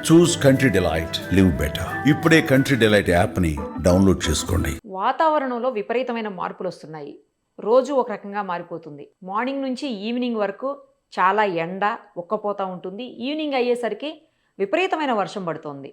చూస్ country delight, live better. ఇప్పుడే country delight app ని download చేసుకోండి. వాతావరణంలో విపరీతమైన మార్పులు వస్తున్నాయి. రోజు ఒక రకంగా మారిపోతుంది. మార్నింగ్ నుంచి ఈవినింగ్ వరకు చాలా ఎండ ఉక్కపోతూ ఉంటుంది. ఈవినింగ్ అయ్యేసరికి విపరీతమైన వర్షం పడుతుంది.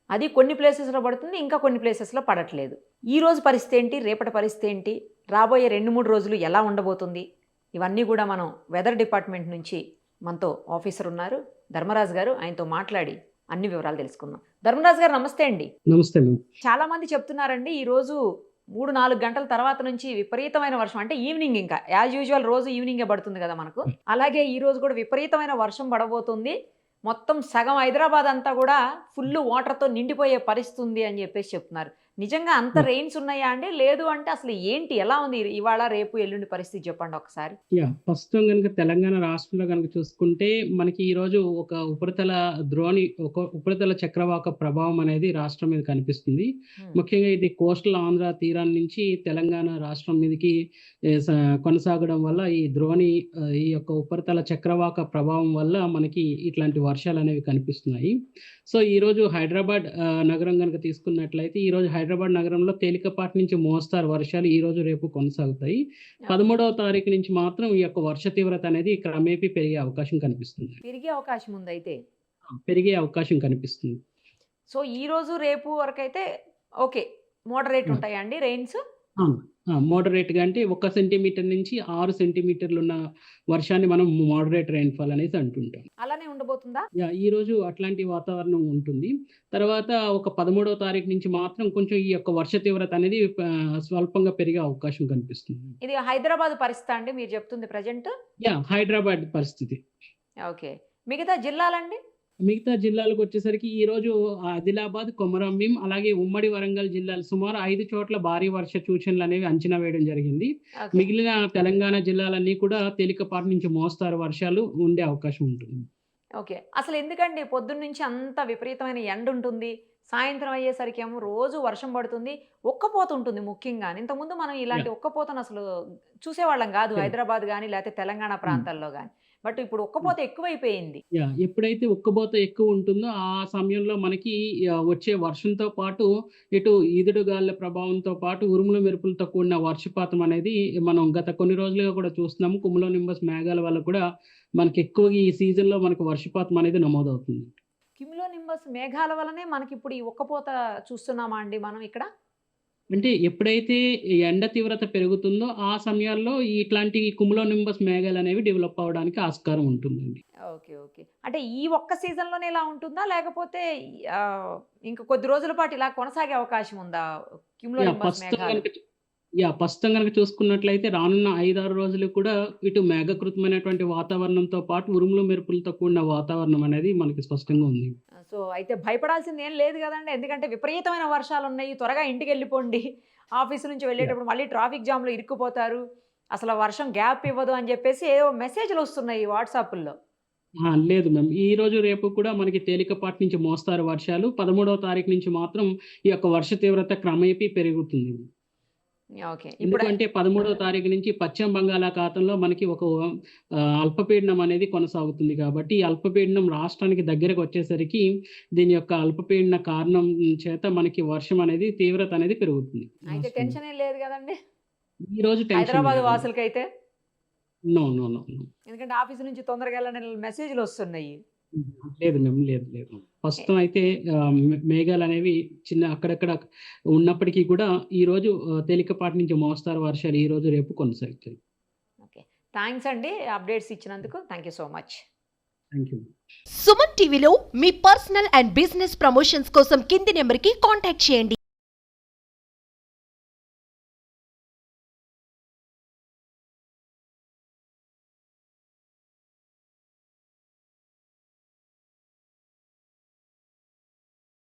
అది కొన్ని ప్లేసెస్లో పడుతుంది, ఇంకా కొన్ని ప్లేసెస్లో పడట్లేదు. ఈ రోజు పరిస్థితి ఏంటి, రేపటి పరిస్థితి ఏంటి, రాబోయే 2-3 రోజులు ఎలా ఉండబోతుంది, ఇవన్నీ కూడా మనం వెదర్ డిపార్ట్మెంట్ నుంచి మనతో ఆఫీసర్ ఉన్నారు ధర్మరాజు గారు, ఆయనతో మాట్లాడి అన్ని వివరాలు తెలుసుకుందాం. ధర్మరాజు గారు నమస్తే అండి. నమస్తే మ్యామ్. చాలా మంది చెప్తున్నారండి ఈరోజు 3-4 గంటల తర్వాత నుంచి విపరీతమైన వర్షం, అంటే ఈవినింగ్, ఇంకా యాజ్ యూజువల్ రోజు ఈవినింగే పడుతుంది కదా మనకు, అలాగే ఈ రోజు కూడా విపరీతమైన వర్షం పడబోతుంది. మొత్తం సగం హైదరాబాద్ అంతా కూడా ఫుల్ వాటర్తో నిండిపోయే పరిస్థితి ఉంది అని చెప్పేసి చెప్తున్నారు. నిజంగా అంత రెయిన్స్ ఉన్నాయా అండి? లేదు అంటే అసలు ఏంటి, ఎలా ఉంది ఇవాళ రేపు ఎల్లుండి పరిస్థితి చెప్పండి ఒకసారి. ప్రస్తుతం కనుక తెలంగాణ రాష్ట్రంలో కనుక చూసుకుంటే మనకి ఈ రోజు ఒక ఉపరితల చక్రవాక ప్రభావం అనేది రాష్ట్రం మీద కనిపిస్తుంది. ముఖ్యంగా ఇది కోస్టల్ ఆంధ్ర తీరాల నుంచి తెలంగాణ రాష్ట్రం మీదకి కొనసాగడం వల్ల ఈ యొక్క ఉపరితల చక్రవాక ప్రభావం వల్ల మనకి ఇట్లాంటి వర్షాలు అనేవి కనిపిస్తున్నాయి. సో ఈ రోజు హైదరాబాద్ నగరం కనుక తీసుకున్నట్లయితే ఈ రోజు హైదరాబాద్ నగరంలో తేలికపాటి నుంచి మోస్తారు వర్షాలు ఈ రోజు రేపు కొనసాగుతాయి. 13వ తారీఖు నుంచి మాత్రం ఈ యొక్క వర్ష తీవ్రత అనేది క్రమేపీ పెరిగే అవకాశం కనిపిస్తుంది. పెరిగే అవకాశం కనిపిస్తుంది. సో ఈ రోజు రేపు వరకు అయితే ఓకే, మోడరేట్ ఉంటాయా అండి రెయిన్స్? మోడరేట్ గా అంటే 1 సెంటీమీటర్ నుంచి 6 సెంటీమీటర్లు ఉన్న వర్షాన్ని మనం మోడరేట్ రెయిన్ఫాల్ అనేది అంటుంటాం. అలానే ఉండబోతుందా? ఈ రోజు అట్లాంటి వాతావరణం ఉంటుంది. తర్వాత ఒక 13వ తారీఖు నుంచి మాత్రం కొంచెం ఈ యొక్క వర్ష తీవ్రత అనేది స్వల్పంగా పెరిగే అవకాశం కనిపిస్తుంది. ఇది హైదరాబాద్ పరిస్థితి అండి మీరు చెప్తుంది ప్రజెంట్? హైదరాబాద్ పరిస్థితి. ఓకే, మిగతా జిల్లాలండి? మిగతా జిల్లాలకు వచ్చేసరికి ఈ రోజు ఆదిలాబాద్, కొమరంభీం అలాగే ఉమ్మడి వరంగల్ జిల్లాలు సుమారు 5 చోట్ల భారీ వర్ష సూచనలు అనేవి అంచనా వేయడం జరిగింది. మిగిలిన తెలంగాణ జిల్లాలన్నీ కూడా తేలికపాటి నుంచి మోస్తారు వర్షాలు ఉండే అవకాశం ఉంటుంది. ఓకే, అసలు ఎందుకండి పొద్దున్న నుంచి అంత విపరీతమైన ఎండ ఉంటుంది, సాయంత్రం అయ్యేసరికి ఏమో రోజు వర్షం పడుతుంది, ఉక్కపోత ఉంటుంది ముఖ్యంగా. ఇంతకుముందు మనం ఇలాంటి ఉక్కపోతను అసలు చూసేవాళ్ళం కాదు హైదరాబాద్ కానీ లేకపోతే తెలంగాణ ప్రాంతాల్లో కానీ. బట్ ఇప్పుడు ఉక్కపోత ఎక్కువైపోయింది. ఎప్పుడైతే ఉక్కబోత ఎక్కువ ఉంటుందో ఆ సమయంలో మనకి వచ్చే వర్షంతో పాటు ఇటు ఈదుడుగాలుల ప్రభావంతో పాటు ఉరుములు మెరుపులతో కూడిన వర్షపాతం అనేది మనం గత కొన్ని రోజులుగా కూడా చూస్తున్నాము. కుములో నింబస్ మేఘాల వల్ల కూడా మనకి ఎక్కువగా ఈ సీజన్ లో మనకు వర్షపాతం అనేది నమోదవుతుంది. క్యూములో నింబస్ మేఘాల వల్లనే మనకి ఇప్పుడు ఈ ఉక్కపోత చూస్తున్నామా అండి మనం ఇక్కడ? అంటే ఎప్పుడైతే ఎండ తీవ్రత పెరుగుతుందో ఆ సమయాల్లో ఇట్లాంటి కుములో నింబస్ మేఘాలు అనేవి డెవలప్ అవ్వడానికి ఆస్కారం ఉంటుందండి. ఓకే ఓకే, అంటే ఈ ఒక్క సీజన్లోనే ఇలా ఉంటుందా, లేకపోతే ఇంకా కొద్ది రోజుల పాటు ఇలా కొనసాగే అవకాశం ఉందా క్యూములో నింబస్ మేఘాలు? ప్రస్తుతం కనుక చూసుకున్నట్లయితే రానున్న 5-6 రోజులు కూడా ఇటు మేఘకృతమైనటువంటి వాతావరణంతో పాటు ఉరుములు మెరుపులతో కూడిన వాతావరణం అనేది మనకి స్పష్టంగా ఉంది. సో అయితే భయపడాల్సింది ఏం లేదు కదండి, ఎందుకంటే విపరీతమైన వర్షాలు ఉన్నాయి. త్వరగా ఇంటికి వెళ్ళిపోండి, ఆఫీస్ నుంచి వెళ్ళేటప్పుడు మళ్ళీ ట్రాఫిక్ జామ్లో ఇరుక్కుపోతారు, అసలు వర్షం గ్యాప్ ఇవ్వదు అని చెప్పేసి ఏవో మెసేజ్లు వస్తున్నాయి వాట్సాప్లో. లేదు మ్యామ్, ఈ రోజు రేపు కూడా మనకి తేలికపాటి నుంచి మోస్తారు వర్షాలు. 13వ తారీఖు నుంచి మాత్రం ఈ యొక్క వర్ష తీవ్రత క్రమేపీ పెరుగుతుంది. ఎందుకంటే 13వ తారీఖు నుంచి పశ్చిమ బంగాళాఖాతంలో మనకి ఒక అల్పపీడనం అనేది కొనసాగుతుంది కాబట్టి ఈ అల్పపీడనం రాష్ట్రానికి దగ్గరకు వచ్చేసరికి దీని యొక్క అల్పపీడన కారణం చేత మనకి వర్షం అనేది తీవ్రత అనేది పెరుగుతుంది. అయితే టెన్షన్ ఏం లేదు కదండి ఈ రోజు హైదరాబాద్ వాసులకైతే? నో, ఎందుకంటే ఆఫీస్ నుంచి తొందరగా వెళ్ళని మెసేజ్లు వస్తున్నాయి. లేదు మేము లేదు. ప్రస్తుతం అయితే మేఘాలు అనేవి చిన్న అక్కడక్కడ ఉన్నప్పటికీ కూడా ఈ రోజు తేలికపాటి నుంచి మోస్తారు వర్షాలు ఈ రోజు రేపు కొనసాగుతాయి. ఓకే, థ్యాంక్స్ అండి అప్డేట్స్ ఇచ్చినందుకు. Thank you so much. Thank you. Suman టీవీలో మీ పర్సనల్ అండ్ బిజినెస్ ప్రమోషన్స్ కోసం కింది నెంబర్కి కాంటాక్ట్ చేయండి.